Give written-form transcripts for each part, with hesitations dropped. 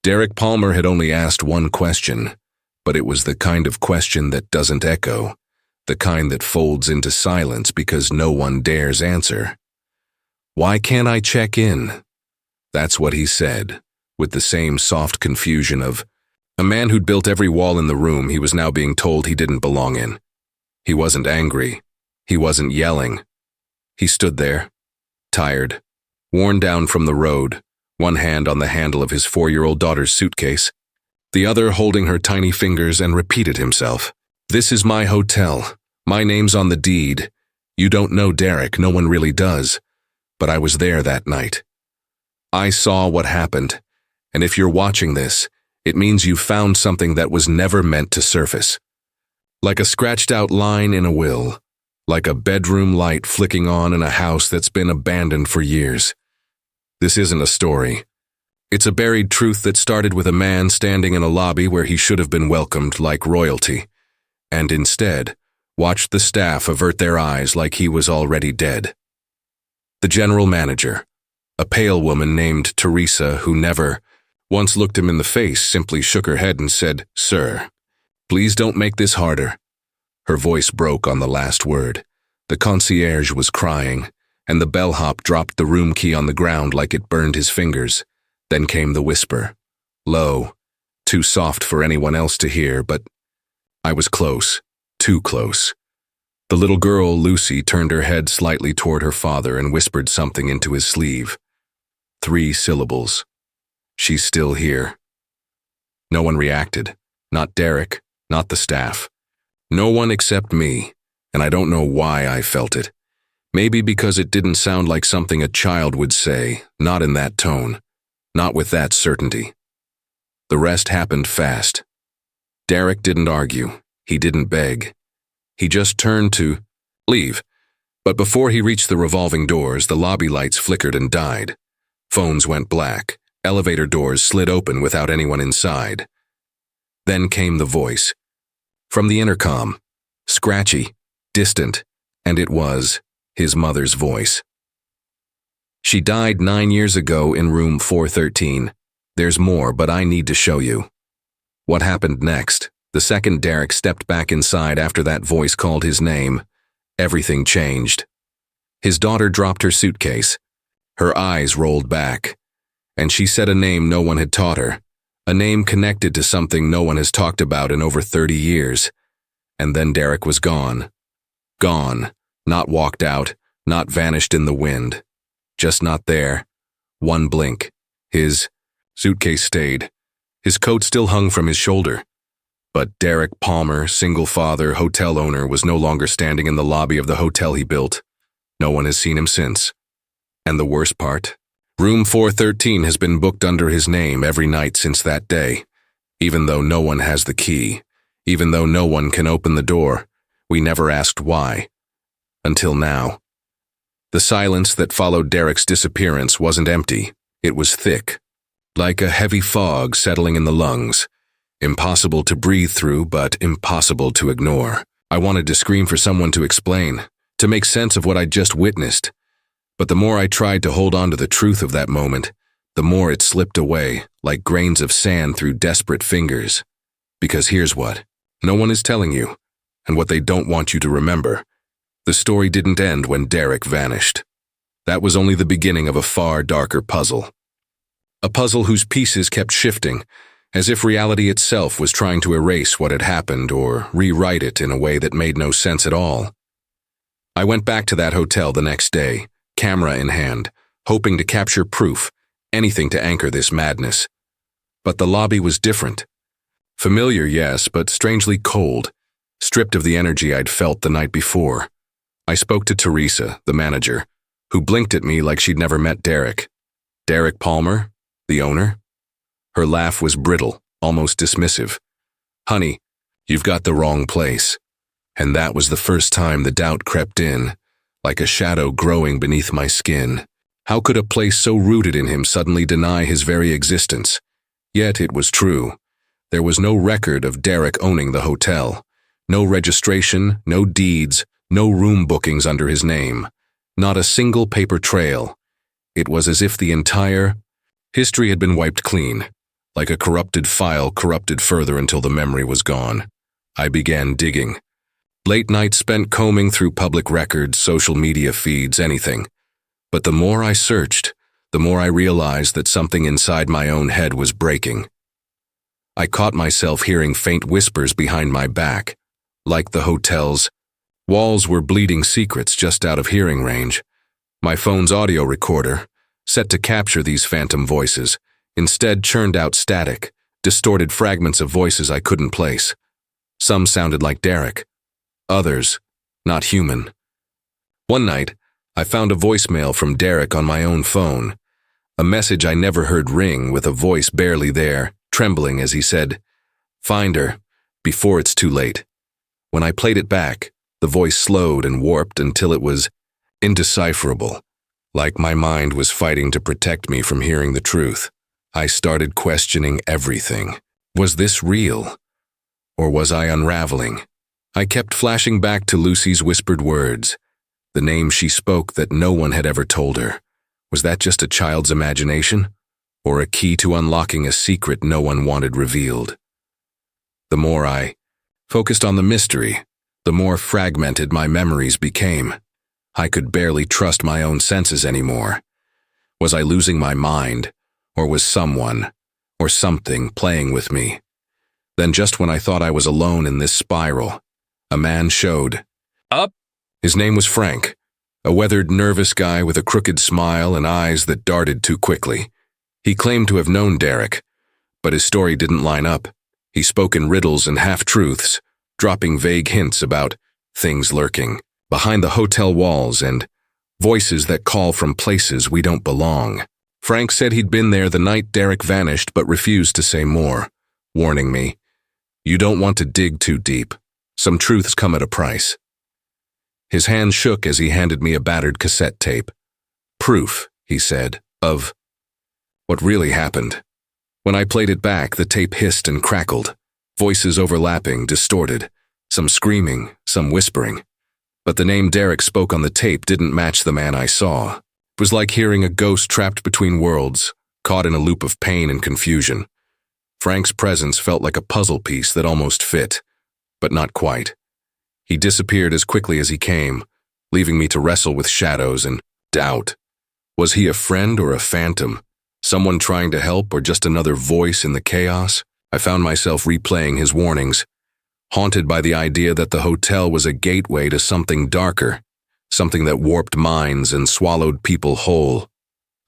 Derek Palmer had only asked one question, but it was the kind of question that doesn't echo, the kind that folds into silence because no one dares answer. "Why can't I check in?" That's what he said, with the same soft confusion of a man who'd built every wall in the room he was now being told he didn't belong in. He wasn't angry. He wasn't yelling. He stood there, tired, worn down from the road, one hand on the handle of his 4-year-old daughter's suitcase, the other holding her tiny fingers, and repeated himself. "This is my hotel. My name's on the deed. You don't know Derek, no one really does. But I was there that night. I saw what happened, and if you're watching this, it means you found something that was never meant to surface. Like a scratched-out line in a will, like a bedroom light flicking on in a house that's been abandoned for years. This isn't a story. It's a buried truth that started with a man standing in a lobby where he should have been welcomed like royalty, and instead watched the staff avert their eyes like he was already dead. The general manager, a pale woman named Teresa who never once looked him in the face, simply shook her head and said, "Sir, please don't make this harder." Her voice broke on the last word. The concierge was crying, and the bellhop dropped the room key on the ground like it burned his fingers. Then came the whisper, low, too soft for anyone else to hear, but I was close, too close. The little girl, Lucy, turned her head slightly toward her father and whispered something into his sleeve. 3 syllables. "She's still here." No one reacted. Not Derek, not the staff. No one except me, and I don't know why I felt it. Maybe because it didn't sound like something a child would say, not in that tone, not with that certainty. The rest happened fast. Derek didn't argue. He didn't beg. He just turned to leave. But before he reached the revolving doors, the lobby lights flickered and died. Phones went black. Elevator doors slid open without anyone inside. Then came the voice. From the intercom, scratchy, distant, and it was his mother's voice. "She died 9 years ago in room 413. There's more, but I need to show you." What happened next? The second Derek stepped back inside after that voice called his name, everything changed. His daughter dropped her suitcase. Her eyes rolled back, and she said a name no one had taught her, a name connected to something no one has talked about in over 30 years. And then Derek was gone. Gone, not walked out, not vanished in the wind. Just not there. One blink. His suitcase stayed. His coat still hung from his shoulder. But Derek Palmer, single father, hotel owner, was no longer standing in the lobby of the hotel he built. No one has seen him since. And the worst part? Room 413 has been booked under his name every night since that day. Even though no one has the key, even though no one can open the door, we never asked why. Until now. The silence that followed Derek's disappearance wasn't empty. It was thick, like a heavy fog settling in the lungs. Impossible to breathe through, but impossible to ignore. I wanted to scream for someone to explain, to make sense of what I'd just witnessed. But the more I tried to hold on to the truth of that moment, the more it slipped away, like grains of sand through desperate fingers. Because here's what no one is telling you, and what they don't want you to remember. The story didn't end when Derek vanished. That was only the beginning of a far darker puzzle. A puzzle whose pieces kept shifting, as if reality itself was trying to erase what had happened or rewrite it in a way that made no sense at all. I went back to that hotel the next day, camera in hand, hoping to capture proof, anything to anchor this madness. But the lobby was different. Familiar, yes, but strangely cold, stripped of the energy I'd felt the night before. I spoke to Teresa, the manager, who blinked at me like she'd never met Derek. Derek Palmer, the owner? Her laugh was brittle, almost dismissive. "Honey, you've got the wrong place." And that was the first time the doubt crept in, like a shadow growing beneath my skin. How could a place so rooted in him suddenly deny his very existence? Yet it was true. There was no record of Derek owning the hotel. No registration, no deeds, no room bookings under his name. Not a single paper trail. It was as if the entire history had been wiped clean, like a corrupted file corrupted further until the memory was gone. I began digging. Late nights spent combing through public records, social media feeds, anything. But the more I searched, the more I realized that something inside my own head was breaking. I caught myself hearing faint whispers behind my back, like the hotel's walls were bleeding secrets just out of hearing range. My phone's audio recorder, set to capture these phantom voices, instead churned out static, distorted fragments of voices I couldn't place. Some sounded like Derek, others not human. One night, I found a voicemail from Derek on my own phone, a message I never heard ring with a voice barely there, trembling as he said, "Find her, before it's too late." When I played it back, the voice slowed and warped until it was indecipherable, like my mind was fighting to protect me from hearing the truth. I started questioning everything. Was this real? Or was I unraveling? I kept flashing back to Lucy's whispered words, the name she spoke that no one had ever told her. Was that just a child's imagination? Or a key to unlocking a secret no one wanted revealed? The more I focused on the mystery, the more fragmented my memories became. I could barely trust my own senses anymore. Was I losing my mind, or was someone, or something playing with me? Then just when I thought I was alone in this spiral, a man showed up. His name was Frank, a weathered, nervous guy with a crooked smile and eyes that darted too quickly. He claimed to have known Derek, but his story didn't line up. He spoke in riddles and half-truths, dropping vague hints about things lurking behind the hotel walls and voices that call from places we don't belong. Frank said he'd been there the night Derek vanished but refused to say more, warning me, "You don't want to dig too deep. Some truths come at a price." His hand shook as he handed me a battered cassette tape. Proof, he said, of what really happened. When I played it back, the tape hissed and crackled, voices overlapping, distorted, some screaming, some whispering. But the name Derek spoke on the tape didn't match the man I saw. It was like hearing a ghost trapped between worlds, caught in a loop of pain and confusion. Frank's presence felt like a puzzle piece that almost fit, but not quite. He disappeared as quickly as he came, leaving me to wrestle with shadows and doubt. Was he a friend or a phantom? Someone trying to help or just another voice in the chaos? I found myself replaying his warnings, haunted by the idea that the hotel was a gateway to something darker, something that warped minds and swallowed people whole.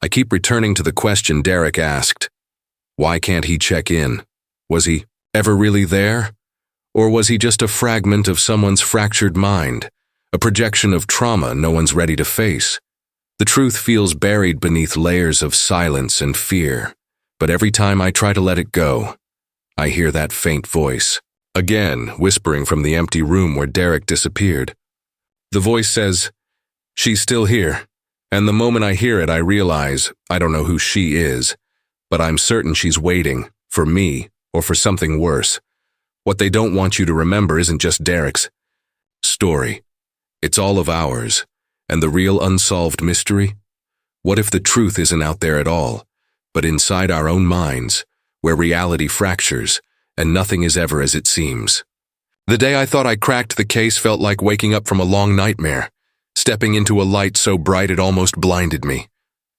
I keep returning to the question Derek asked. Why can't he check in? Was he ever really there? Or was he just a fragment of someone's fractured mind, a projection of trauma no one's ready to face? The truth feels buried beneath layers of silence and fear, but every time I try to let it go, I hear that faint voice, again whispering from the empty room where Derek disappeared. The voice says, "She's still here," and the moment I hear it, I realize I don't know who she is, but I'm certain she's waiting for me or for something worse. What they don't want you to remember isn't just Derek's story. It's all of ours. And the real unsolved mystery? What if the truth isn't out there at all, but inside our own minds, where reality fractures and nothing is ever as it seems? The day I thought I cracked the case felt like waking up from a long nightmare, stepping into a light so bright it almost blinded me.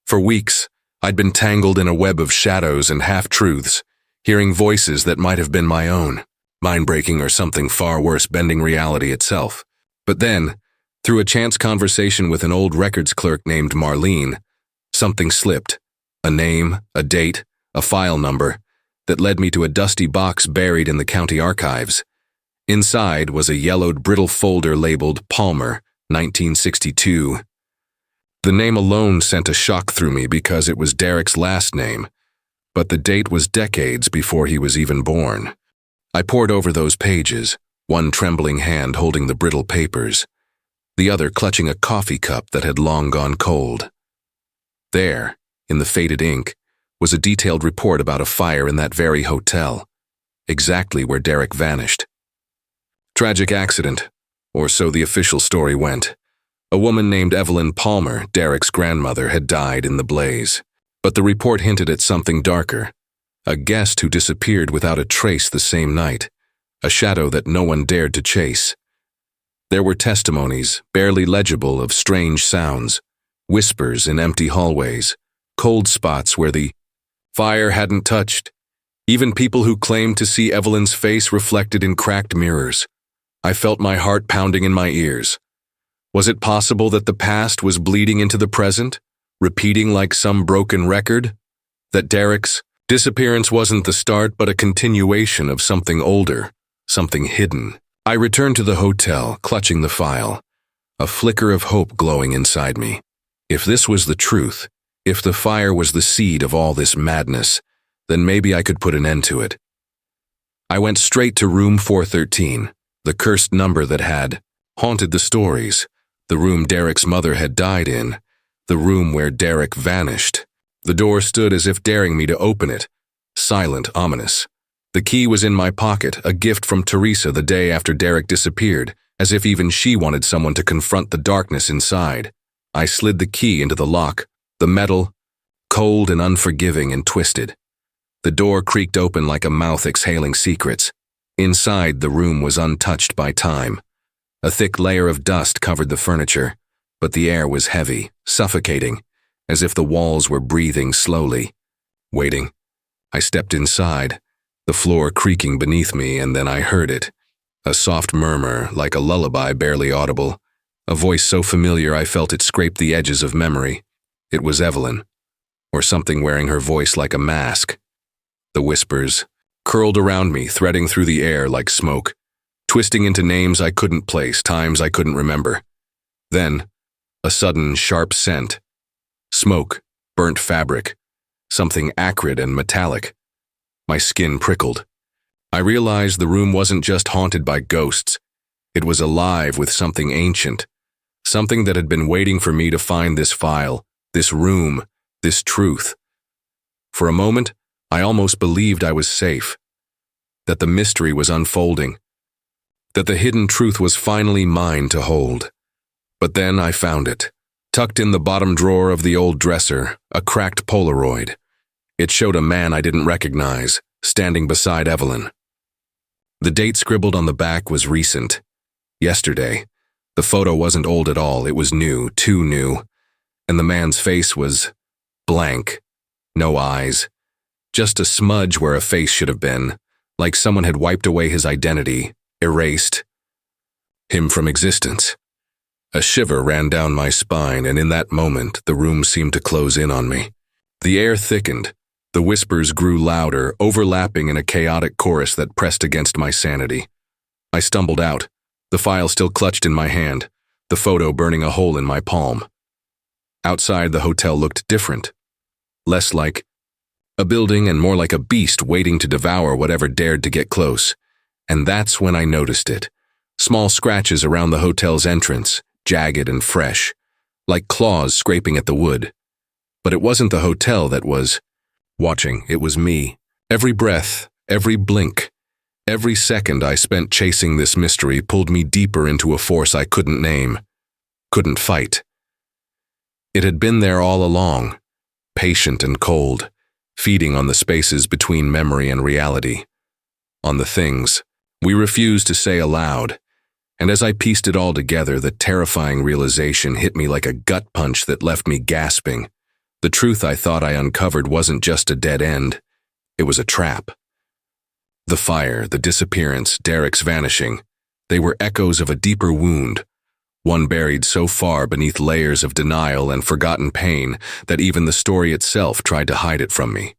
For weeks, I'd been tangled in a web of shadows and half-truths, hearing voices that might have been my own, mind-breaking or something far worse, bending reality itself. But then, through a chance conversation with an old records clerk named Marlene, something slipped. A name, a date, a file number, that led me to a dusty box buried in the county archives. Inside was a yellowed, brittle folder labeled Palmer, 1962. The name alone sent a shock through me because it was Derek's last name, but the date was decades before he was even born. I pored over those pages, one trembling hand holding the brittle papers, the other clutching a coffee cup that had long gone cold. There, in the faded ink, was a detailed report about a fire in that very hotel, exactly where Derek vanished. Tragic accident, or so the official story went. A woman named Evelyn Palmer, Derek's grandmother, had died in the blaze, but the report hinted at something darker, A guest who disappeared without a trace the same night. A shadow that no one dared to chase. There were testimonies, barely legible, of strange sounds, whispers in empty hallways, cold spots where the fire hadn't touched. Even people who claimed to see Evelyn's face reflected in cracked mirrors. I felt my heart pounding in my ears. Was it possible that the past was bleeding into the present, repeating like some broken record? That Derek's disappearance wasn't the start but a continuation of something older, something hidden. I returned to the hotel, clutching the file, a flicker of hope glowing inside me. If this was the truth, if the fire was the seed of all this madness, then maybe I could put an end to it. I went straight to room 413, the cursed number that had haunted the stories, the room Derek's mother had died in, the room where Derek vanished. The door stood as if daring me to open it, silent, ominous. The key was in my pocket, a gift from Teresa the day after Derek disappeared, as if even she wanted someone to confront the darkness inside. I slid the key into the lock, the metal, cold and unforgiving and twisted. The door creaked open like a mouth exhaling secrets. Inside, the room was untouched by time. A thick layer of dust covered the furniture, but the air was heavy, suffocating, as if the walls were breathing slowly. Waiting. I stepped inside, the floor creaking beneath me, and then I heard it. A soft murmur, like a lullaby barely audible. A voice so familiar I felt it scrape the edges of memory. It was Evelyn, or something wearing her voice like a mask. The whispers curled around me, threading through the air like smoke, twisting into names I couldn't place, times I couldn't remember. Then, a sudden, sharp scent. Smoke, burnt fabric, something acrid and metallic. My skin prickled. I realized the room wasn't just haunted by ghosts. It was alive with something ancient, something that had been waiting for me to find this file, this room, this truth. For a moment, I almost believed I was safe, that the mystery was unfolding, that the hidden truth was finally mine to hold. But then I found it, tucked in the bottom drawer of the old dresser, a cracked Polaroid. It showed a man I didn't recognize, standing beside Evelyn. The date scribbled on the back was recent. Yesterday. The photo wasn't old at all, it was new, too new. And the man's face was blank. No eyes. Just a smudge where a face should have been, like someone had wiped away his identity, erased him from existence. A shiver ran down my spine, and in that moment, the room seemed to close in on me. The air thickened. The whispers grew louder, overlapping in a chaotic chorus that pressed against my sanity. I stumbled out, the file still clutched in my hand, the photo burning a hole in my palm. Outside, the hotel looked different. Less like a building and more like a beast waiting to devour whatever dared to get close. And that's when I noticed it. Small scratches around the hotel's entrance, jagged and fresh, like claws scraping at the wood. But it wasn't the hotel that was watching, it was me. Every breath, every blink, every second I spent chasing this mystery pulled me deeper into a force I couldn't name, couldn't fight. It had been there all along, patient and cold, feeding on the spaces between memory and reality, on the things we refused to say aloud. And as I pieced it all together, the terrifying realization hit me like a gut punch that left me gasping. The truth I thought I uncovered wasn't just a dead end, it was a trap. The fire, the disappearance, Derek's vanishing, they were echoes of a deeper wound, one buried so far beneath layers of denial and forgotten pain that even the story itself tried to hide it from me.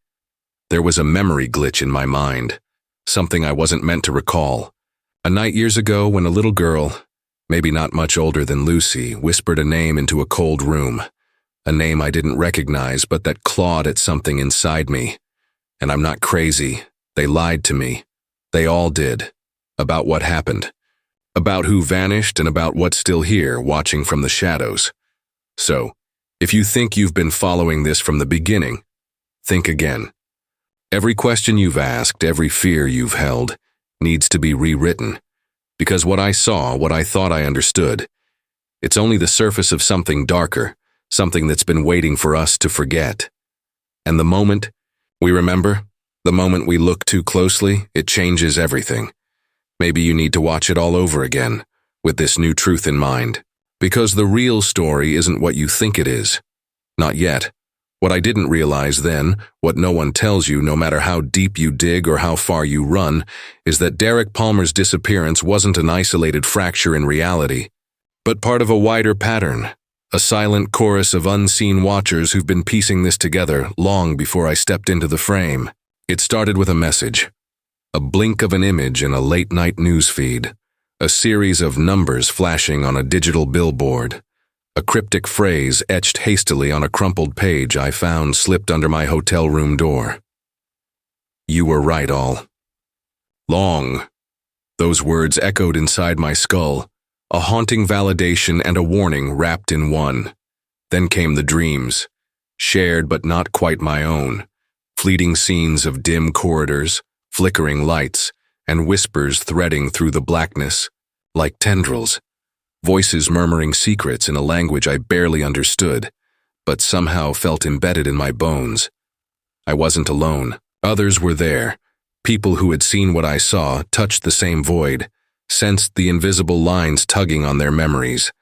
There was a memory glitch in my mind, something I wasn't meant to recall. A night years ago when a little girl, maybe not much older than Lucy, whispered a name into a cold room. A name I didn't recognize, but that clawed at something inside me. And I'm not crazy. They lied to me. They all did. About what happened. About who vanished and about what's still here, watching from the shadows. So, if you think you've been following this from the beginning, think again. Every question you've asked, every fear you've held, needs to be rewritten. Because what I saw, what I thought I understood, it's only the surface of something darker, something that's been waiting for us to forget. And the moment we remember, The moment we look too closely, it changes everything. Maybe you need to watch it all over again, with this new truth in mind. Because the real story isn't what you think it is. Not yet. What I didn't realize then, what no one tells you no matter how deep you dig or how far you run, is that Derek Palmer's disappearance wasn't an isolated fracture in reality, but part of a wider pattern, a silent chorus of unseen watchers who've been piecing this together long before I stepped into the frame. It started with a message, a blink of an image in a late-night news feed, a series of numbers flashing on a digital billboard, a cryptic phrase etched hastily on a crumpled page I found slipped under my hotel room door. You were right, all. Long. Those words echoed inside my skull, a haunting validation and a warning wrapped in one. Then came the dreams, shared but not quite my own, fleeting scenes of dim corridors, flickering lights, and whispers threading through the blackness, like tendrils, voices murmuring secrets in a language I barely understood, but somehow felt embedded in my bones. I wasn't alone. Others were there, people who had seen what I saw, touched the same void, sensed the invisible lines tugging on their memories.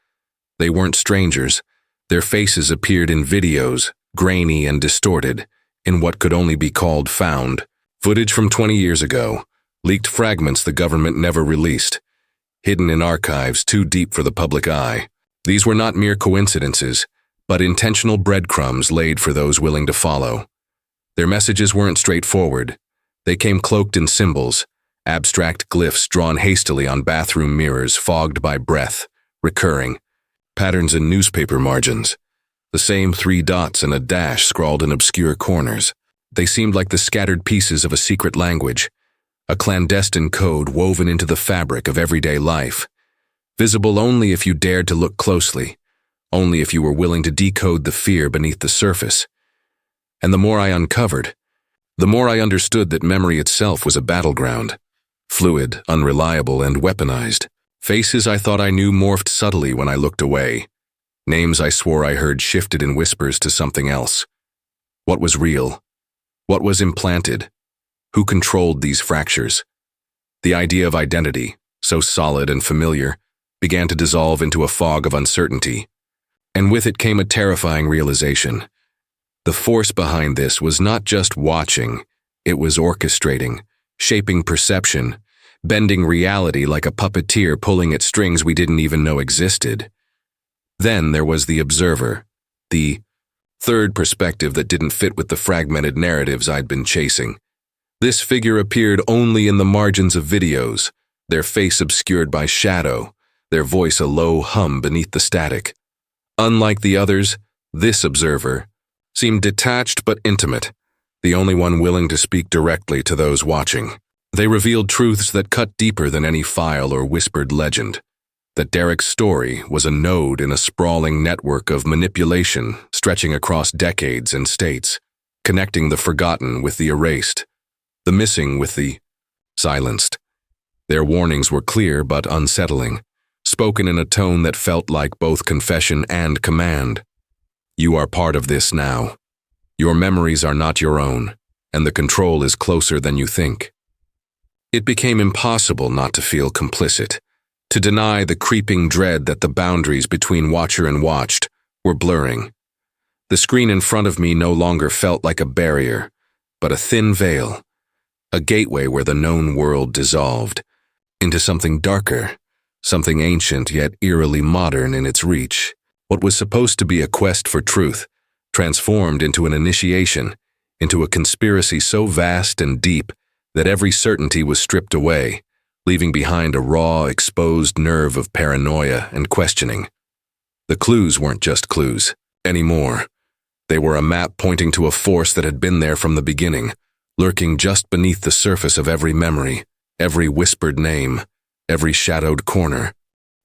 They weren't strangers. Their faces appeared in videos, grainy and distorted, in what could only be called found. Footage from 20 years ago, leaked fragments the government never released, hidden in archives too deep for the public eye. These were not mere coincidences, but intentional breadcrumbs laid for those willing to follow. Their messages weren't straightforward. They came cloaked in symbols, abstract glyphs drawn hastily on bathroom mirrors fogged by breath, recurring, patterns in newspaper margins, the same 3 dots and a dash scrawled in obscure corners. They seemed like the scattered pieces of a secret language, a clandestine code woven into the fabric of everyday life, visible only if you dared to look closely, only if you were willing to decode the fear beneath the surface. And the more I uncovered, the more I understood that memory itself was a battleground, fluid, unreliable, and weaponized. Faces I thought I knew morphed subtly when I looked away. Names I swore I heard shifted in whispers to something else. What was real? What was implanted? Who controlled these fractures? The idea of identity, so solid and familiar, began to dissolve into a fog of uncertainty. And with it came a terrifying realization. The force behind this was not just watching, it was orchestrating, shaping perception, bending reality like a puppeteer pulling at strings we didn't even know existed. Then there was the observer, the third perspective that didn't fit with the fragmented narratives I'd been chasing. This figure appeared only in the margins of videos, their face obscured by shadow, their voice a low hum beneath the static. Unlike the others, this observer seemed detached but intimate, the only one willing to speak directly to those watching. They revealed truths that cut deeper than any file or whispered legend. That Derek's story was a node in a sprawling network of manipulation stretching across decades and states, connecting the forgotten with the erased, the missing with the silenced. Their warnings were clear but unsettling, spoken in a tone that felt like both confession and command. You are part of this now. Your memories are not your own, and the control is closer than you think. It became impossible not to feel complicit, to deny the creeping dread that the boundaries between watcher and watched were blurring. The screen in front of me no longer felt like a barrier, but a thin veil, a gateway where the known world dissolved into something darker, something ancient yet eerily modern in its reach. What was supposed to be a quest for truth transformed into an initiation, into a conspiracy so vast and deep that every certainty was stripped away, leaving behind a raw, exposed nerve of paranoia and questioning. The clues weren't just clues anymore. They were a map pointing to a force that had been there from the beginning, lurking just beneath the surface of every memory, every whispered name, every shadowed corner.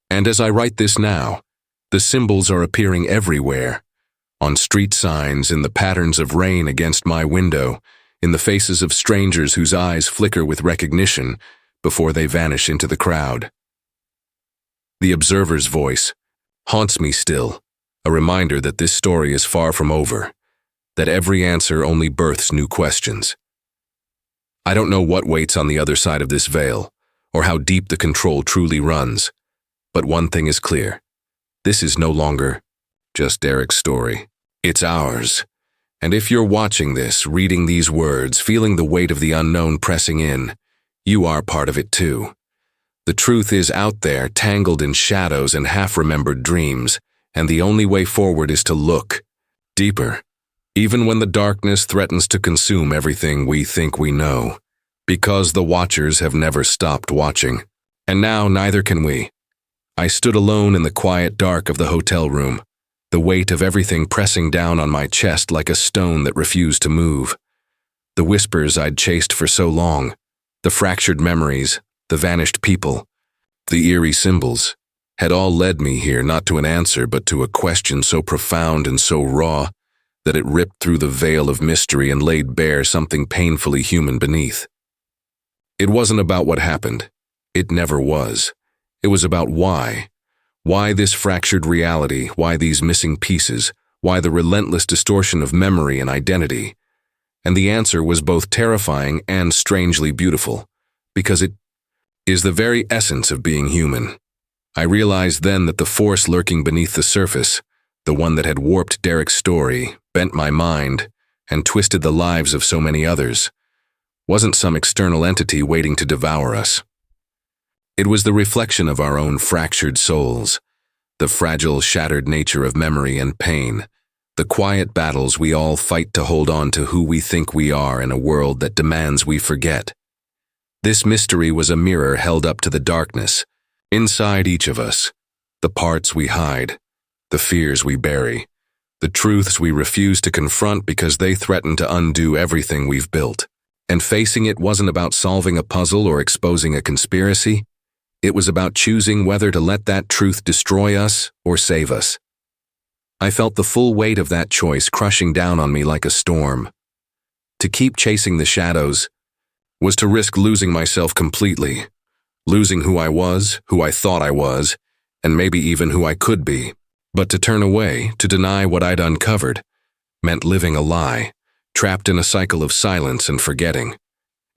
And as I write this now, the symbols are appearing everywhere, on street signs, in the patterns of rain against my window, in the faces of strangers whose eyes flicker with recognition before they vanish into the crowd. The observer's voice haunts me still, a reminder that this story is far from over, that every answer only births new questions. I don't know what waits on the other side of this veil, or how deep the control truly runs. But one thing is clear. This is no longer just Derek's story. It's ours. And if you're watching this, reading these words, feeling the weight of the unknown pressing in, you are part of it too. The truth is out there, tangled in shadows and half-remembered dreams, and the only way forward is to look deeper, even when the darkness threatens to consume everything we think we know, because the watchers have never stopped watching. And now neither can we. I stood alone in the quiet dark of the hotel room, the weight of everything pressing down on my chest like a stone that refused to move. The whispers I'd chased for so long, the fractured memories, the vanished people, the eerie symbols, had all led me here not to an answer but to a question so profound and so raw that it ripped through the veil of mystery and laid bare something painfully human beneath. It wasn't about what happened. It never was. It was about why. Why this fractured reality? Why these missing pieces? Why the relentless distortion of memory and identity? And the answer was both terrifying and strangely beautiful, because it is the very essence of being human. I realized then that the force lurking beneath the surface, the one that had warped Derek's story, bent my mind, and twisted the lives of so many others, wasn't some external entity waiting to devour us. It was the reflection of our own fractured souls, the fragile, shattered nature of memory and pain, the quiet battles we all fight to hold on to who we think we are in a world that demands we forget. This mystery was a mirror held up to the darkness, inside each of us, the parts we hide, the fears we bury, the truths we refuse to confront because they threaten to undo everything we've built. And facing it wasn't about solving a puzzle or exposing a conspiracy. It was about choosing whether to let that truth destroy us or save us. I felt the full weight of that choice crushing down on me like a storm. To keep chasing the shadows was to risk losing myself completely, losing who I was, who I thought I was, and maybe even who I could be. But to turn away, to deny what I'd uncovered, meant living a lie, trapped in a cycle of silence and forgetting.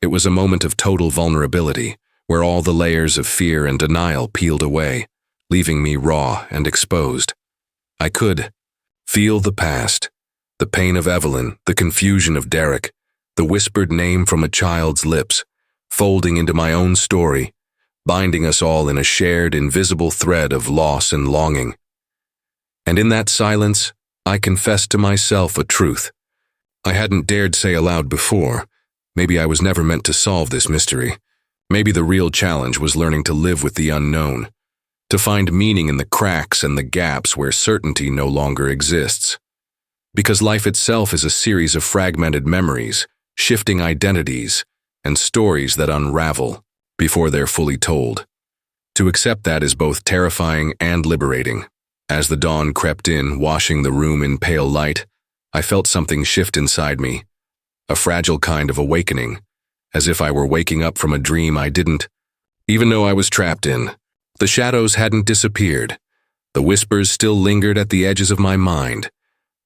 It was a moment of total vulnerability, where all the layers of fear and denial peeled away, leaving me raw and exposed. I could feel the past, the pain of Evelyn, the confusion of Derek, the whispered name from a child's lips, folding into my own story, binding us all in a shared, invisible thread of loss and longing. And in that silence, I confessed to myself a truth I hadn't dared say aloud before. Maybe I was never meant to solve this mystery. Maybe the real challenge was learning to live with the unknown, to find meaning in the cracks and the gaps where certainty no longer exists. Because life itself is a series of fragmented memories, shifting identities, and stories that unravel before they're fully told. To accept that is both terrifying and liberating. As the dawn crept in, washing the room in pale light, I felt something shift inside me, a fragile kind of awakening, as if I were waking up from a dream I didn't even know I was trapped in. The shadows hadn't disappeared. The whispers still lingered at the edges of my mind.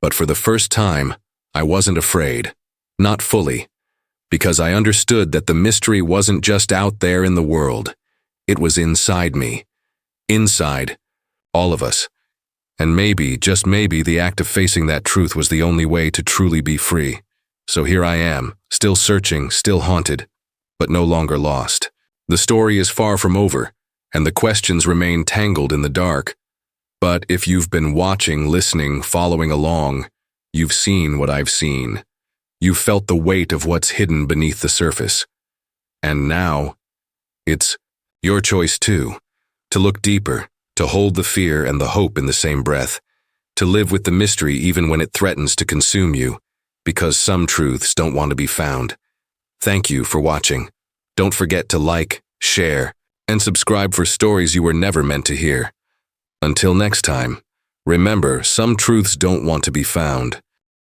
But for the first time, I wasn't afraid. Not fully. Because I understood that the mystery wasn't just out there in the world. It was inside me. Inside all of us. And maybe, just maybe, the act of facing that truth was the only way to truly be free. So here I am, still searching, still haunted, but no longer lost. The story is far from over, and the questions remain tangled in the dark. But if you've been watching, listening, following along, you've seen what I've seen. You've felt the weight of what's hidden beneath the surface. And now, it's your choice too, to look deeper, to hold the fear and the hope in the same breath, to live with the mystery even when it threatens to consume you, because some truths don't want to be found. Thank you for watching. Don't forget to like, share, and subscribe for stories you were never meant to hear. Until next time, remember, some truths don't want to be found.